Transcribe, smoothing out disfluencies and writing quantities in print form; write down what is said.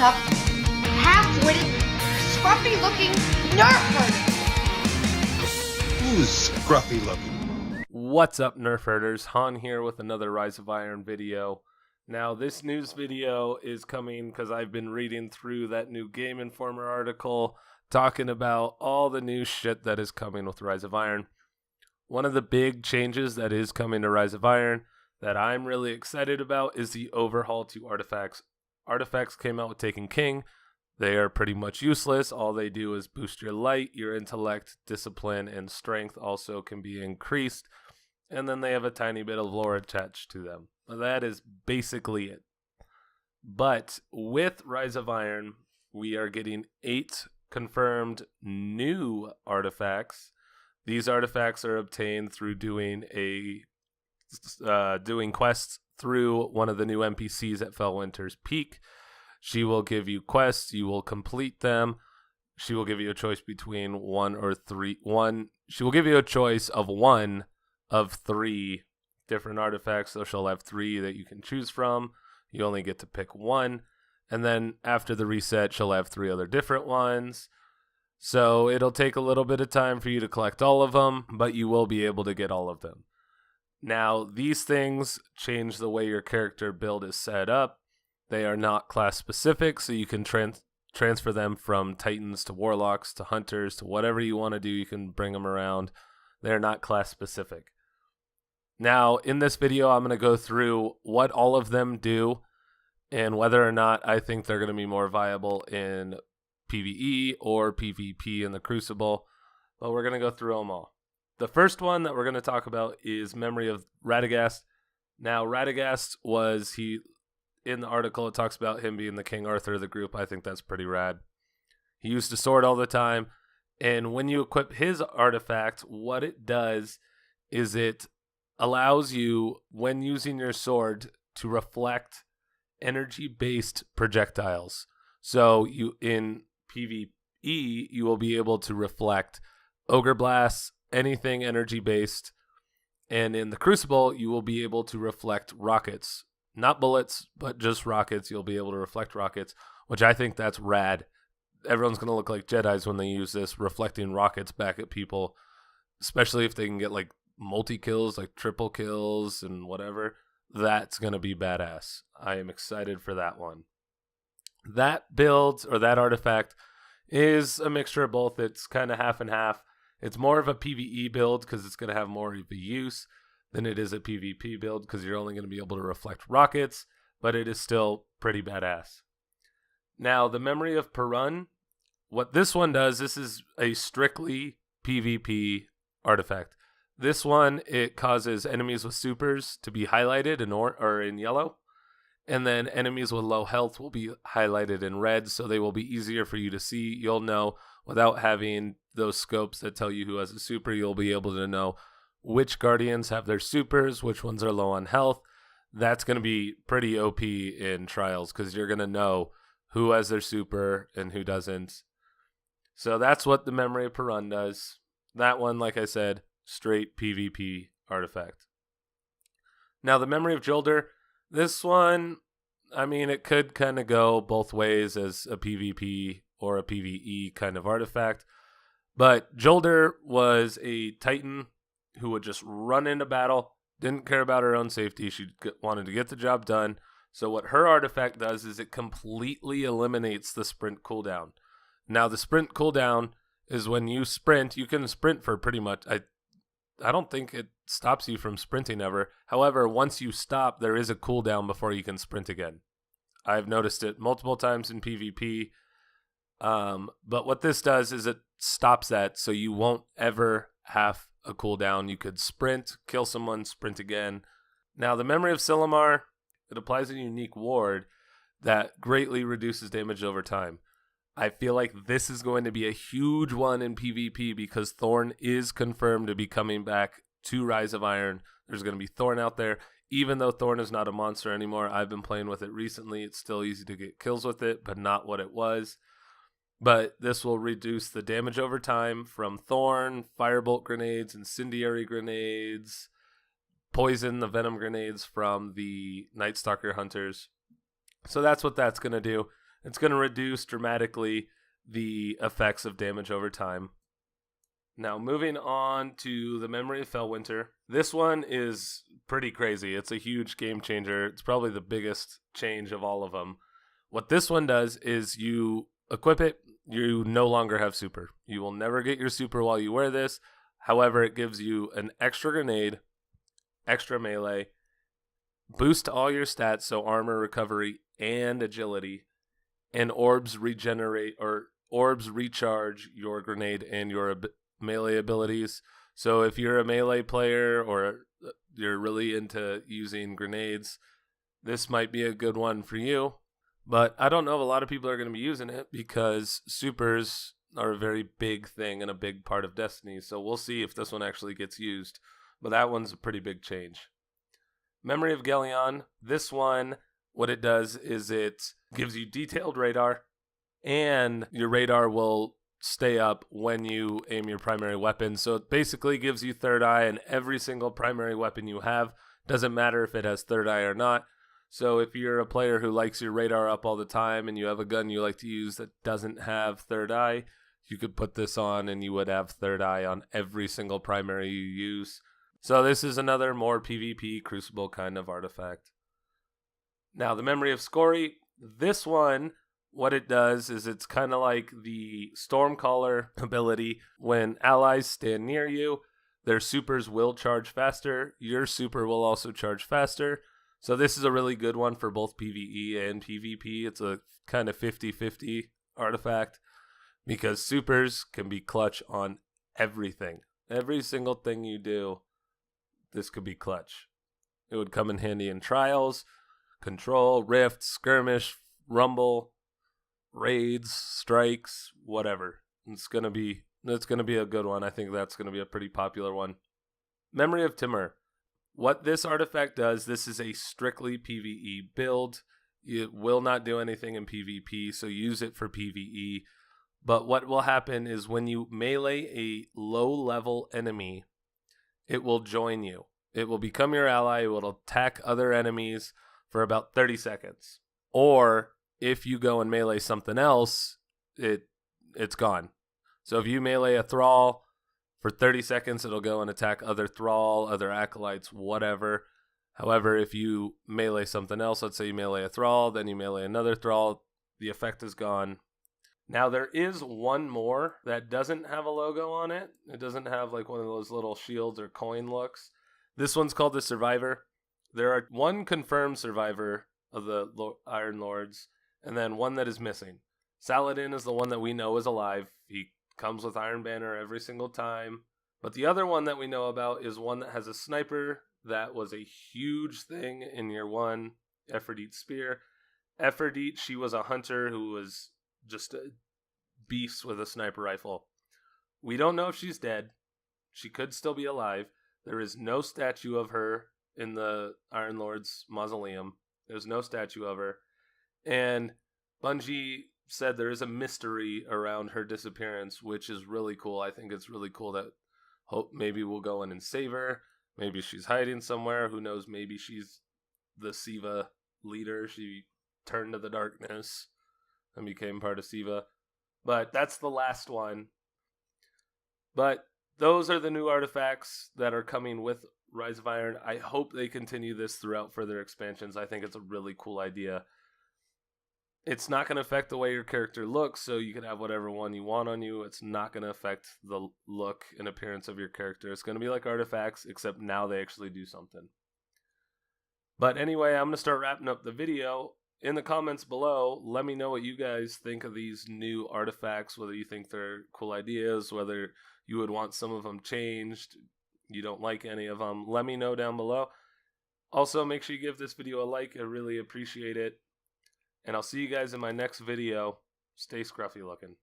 tough, half-witted, scruffy-looking nerf herder. Who's scruffy-looking? What's up, nerf herders? Han here with another Rise of Iron video. Now, this news video is coming because I've been reading through that new Game Informer article talking about all the new shit that is coming with Rise of Iron. One of the big changes that is coming to Rise of Iron that I'm really excited about is the overhaul to artifacts. Artifacts came out with Taken King. They are pretty much useless. All they do is boost your light, your intellect, discipline, and strength also can be increased. And then they have a tiny bit of lore attached to them. That is basically it. But with Rise of Iron, we are getting 8 confirmed new artifacts. These artifacts are obtained through doing quests through one of the new NPCs at Fellwinter's Peak. She will give you quests, you will complete them. She will give you a choice between she will give you a choice of one of 3 different artifacts. So she'll have 3 that you can choose from. You only get to pick one. And then after the reset, she'll have 3 other different ones. So it'll take a little bit of time for you to collect all of them, but you will be able to get all of them. Now, these things change the way your character build is set up. They are not class specific, so you can transfer them from Titans to Warlocks to Hunters to whatever you want to do. You can bring them around. They're not class specific. Now, in this video, I'm going to go through what all of them do and whether or not I think they're going to be more viable in PvE or PvP in the Crucible. But we're going to go through them all. The first one that we're going to talk about is Memory of Radagast. Now, Radagast in the article, it talks about him being the King Arthur of the group. I think that's pretty rad. He used a sword all the time. And when you equip his artifact, what it does is it allows you, when using your sword, to reflect energy-based projectiles. So in PvE, you will be able to reflect Ogre Blasts, anything energy-based. And in the Crucible, you will be able to reflect rockets. Not bullets, but just rockets. You'll be able to reflect rockets, which I think that's rad. Everyone's going to look like Jedis when they use this, reflecting rockets back at people, especially if they can get like multi-kills, like triple kills and whatever. That's going to be badass. I am excited for that one. That build, or that artifact, is a mixture of both. It's kind of half and half. It's more of a PvE build because it's going to have more of a use than it is a PvP build because you're only going to be able to reflect rockets, but it is still pretty badass. Now, the Memory of Perrun, what this one does, this is a strictly PvP artifact. This one, it causes enemies with supers to be highlighted in yellow, and then enemies with low health will be highlighted in red, so they will be easier for you to see. You'll know without having those scopes that tell you who has a super, you'll be able to know which Guardians have their supers, which ones are low on health. That's going to be pretty OP in Trials because you're going to know who has their super and who doesn't. So that's what the Memory of Perrun does. That one, like I said, straight PvP artifact. Now, the Memory of Jolder, this one, I mean, it could kind of go both ways as a PvP or a PvE kind of artifact. But Jolder was a Titan who would just run into battle, didn't care about her own safety. She wanted to get the job done. So what her artifact does is it completely eliminates the sprint cooldown. Now, the sprint cooldown is when you sprint, you can sprint for pretty much, I don't think it stops you from sprinting ever. However, once you stop, there is a cooldown before you can sprint again. I've noticed it multiple times in PvP. But what this does is it stops that, so you won't ever have a cooldown. You could sprint, kill someone, sprint again. Now, the Memory of Silumar, it applies a unique ward that greatly reduces damage over time. I feel like this is going to be a huge one in PvP because Thorn is confirmed to be coming back to Rise of Iron. There's going to be Thorn out there. Even though Thorn is not a monster anymore, I've been playing with it recently. It's still easy to get kills with it, but not what it was. But this will reduce the damage over time from Thorn, Firebolt grenades, Incendiary grenades, poison the Venom grenades from the Night Stalker Hunters. So that's what that's going to do. It's going to reduce dramatically the effects of damage over time. Now, moving on to the Memory of Fellwinter. This one is pretty crazy. It's a huge game changer. It's probably the biggest change of all of them. What this one does is you equip it, you no longer have super. You will never get your super while you wear this. However, it gives you an extra grenade, extra melee, boost all your stats, so armor, recovery, and agility, and orbs regenerate or orbs recharge your grenade and your melee abilities. So if you're a melee player or you're really into using grenades, this might be a good one for you. But I don't know if a lot of people are going to be using it because supers are a very big thing and a big part of Destiny. So we'll see if this one actually gets used. But that one's a pretty big change. Memory of Geli. This one, what it does is it gives you detailed radar, and your radar will stay up when you aim your primary weapon. So it basically gives you third eye in every single primary weapon you have. Doesn't matter if it has third eye or not. So if you're a player who likes your radar up all the time and you have a gun you like to use that doesn't have third eye, you could put this on and you would have third eye on every single primary you use. So this is another more PvP Crucible kind of artifact. Now the Memory of Skry. This one, what it does is it's kind of like the Stormcaller ability. When allies stand near you, their supers will charge faster. Your super will also charge faster. So this is a really good one for both PvE and PvP. It's a kind of 50-50 artifact because supers can be clutch on everything. Every single thing you do, this could be clutch. It would come in handy in trials, control, rift, skirmish, rumble, raids, strikes, whatever. It's gonna be a good one. I think that's gonna be a pretty popular one. Memory of Timur. What this artifact does, this is a strictly PvE build. It will not do anything in PvP, so use it for PvE. But what will happen is when you melee a low-level enemy, it will join you. It will become your ally. It will attack other enemies for about 30 seconds. Or if you go and melee something else, it's gone. So if you melee a Thrall, for 30 seconds, it'll go and attack other Thrall, other Acolytes, whatever. However, if you melee something else, let's say you melee a Thrall, then you melee another Thrall, the effect is gone. Now, there is one more that doesn't have a logo on it. It doesn't have like one of those little shields or coin looks. This one's called the Survivor. There are one confirmed survivor of the Iron Lords, and then one that is missing. Saladin is the one that we know is alive. He comes with Iron Banner every single time. But the other one that we know about is one that has a sniper. That was a huge thing in year one. Ephrodite's Spear. Ephrodite, she was a hunter who was just a beast with a sniper rifle. We don't know if she's dead. She could still be alive. There is no statue of her in the Iron Lord's mausoleum. There's no statue of her. And Bungie said there is a mystery around her disappearance, which is really cool. I think it's really cool that maybe we'll go in and save her. Maybe she's hiding somewhere. Who knows? Maybe she's the Siva leader. She turned to the darkness and became part of Siva. But that's the last one. But those are the new artifacts that are coming with Rise of Iron. I hope they continue this throughout further expansions. I think it's a really cool idea. It's not going to affect the way your character looks, so you can have whatever one you want on you. It's not going to affect the look and appearance of your character. It's going to be like artifacts, except now they actually do something. But anyway, I'm going to start wrapping up the video. In the comments below, let me know what you guys think of these new artifacts, whether you think they're cool ideas, whether you would want some of them changed, you don't like any of them. Let me know down below. Also, make sure you give this video a like. I really appreciate it. And I'll see you guys in my next video. Stay scruffy looking.